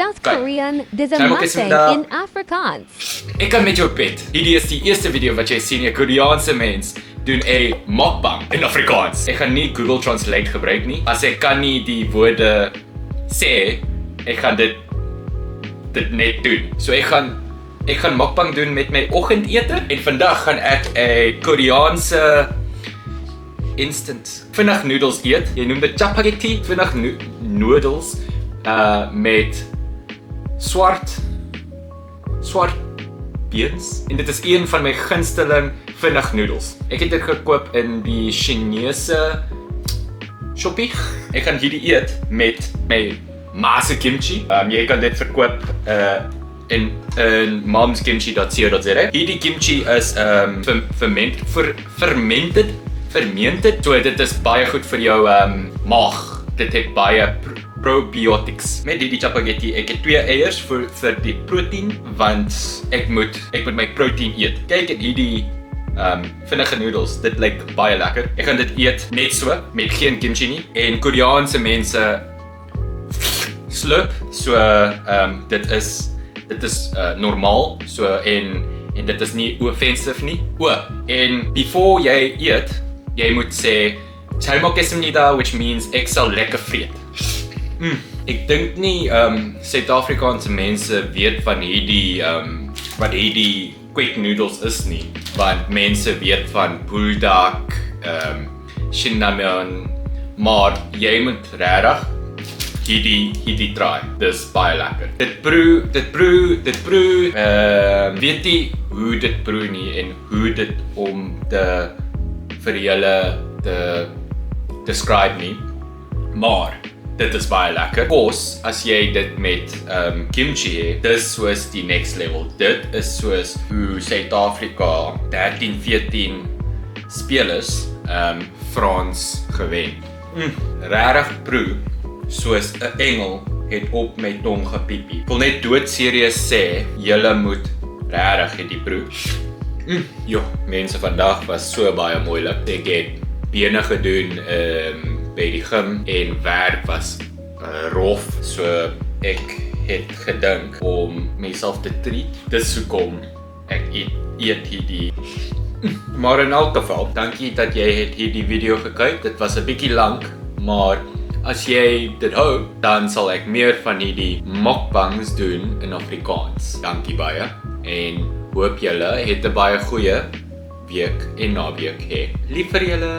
South Kijk, Korean, there's a zijn we ook eens mukbang vandaag- in Afrikaans. Ek kan met jou bet. Hierdie is die eerste video wat jy sien, 'n Koreaanse mens doen 'n mukbang in Afrikaans. Ek gaan nie Google Translate gebruik nie. As ek kan nie die woorde sê, ek gaan dit net doen. So ek gaan mukbang doen met my oggendete en vandag gaan ek 'n Koreaanse instant vinnig noodles eet. Jy noem dit chapaghetti, vinnig noodles met swart beans en dit is een van my gunsteling vinnig noodles. Ek het dit gekoop in die Chinese Shopee. Ek gaan hierdie eet met my ma se kimchi. Jy kan dit verkoop in momskimchi.co.za. Hierdie kimchi is fermented, so dit is baie goed vir jou maag. Dit het baie probiotics. Met hierdie chapaghetti, ek het 2 eiers vir die proteïen, want ek moet my proteïen eet. Kyk en hierdie vinnige noodles, dit lyk baie lekker. Ek gaan dit eet net so, met geen kimchi nie. En Koreaanse mense slurp, so dit is normaal, so en dit is nie offensive nie. En before jy eet, jy moet sê 잘 먹겠습니다, which means ek sal lekker vreet. Ek dink nie Suid-Afrikaanse mense weet van hierdie wat hierdie quick noodles is nie, want mense weet van buldak, shinramen, maar jy moet regtig hierdie try. Dis baie lekker. Dit broe, weet nie hoe dit broe nie en hoe dit om vir julle te describe nie, maar dit is baie lekker. Kos, as jy dit met kimchi het, dis soos die next level. Dit is soos hoe Suid-Afrika 13-14 spelers Frans gewen. Regtig proe soos 'n engel het op my tong gepiepie. Ek wil net doodserieus sê, julle moet regtig hierdie proe. Mense, vandag was so baie moeilik. Ek het bene gedoen by die gym en werk was rof, so ek het gedink om myself te treat. Dis hoekom ek eet hierdie. Maar in elk geval, dankie dat jy het hierdie video gekyk. Dit was 'n bietjie lank, maar as jy dit hou, dan sal ek meer van hierdie mukbangs doen in Afrikaans. Dankie baie en hoop julle het 'n baie goeie week en naweek hê. Lief vir julle.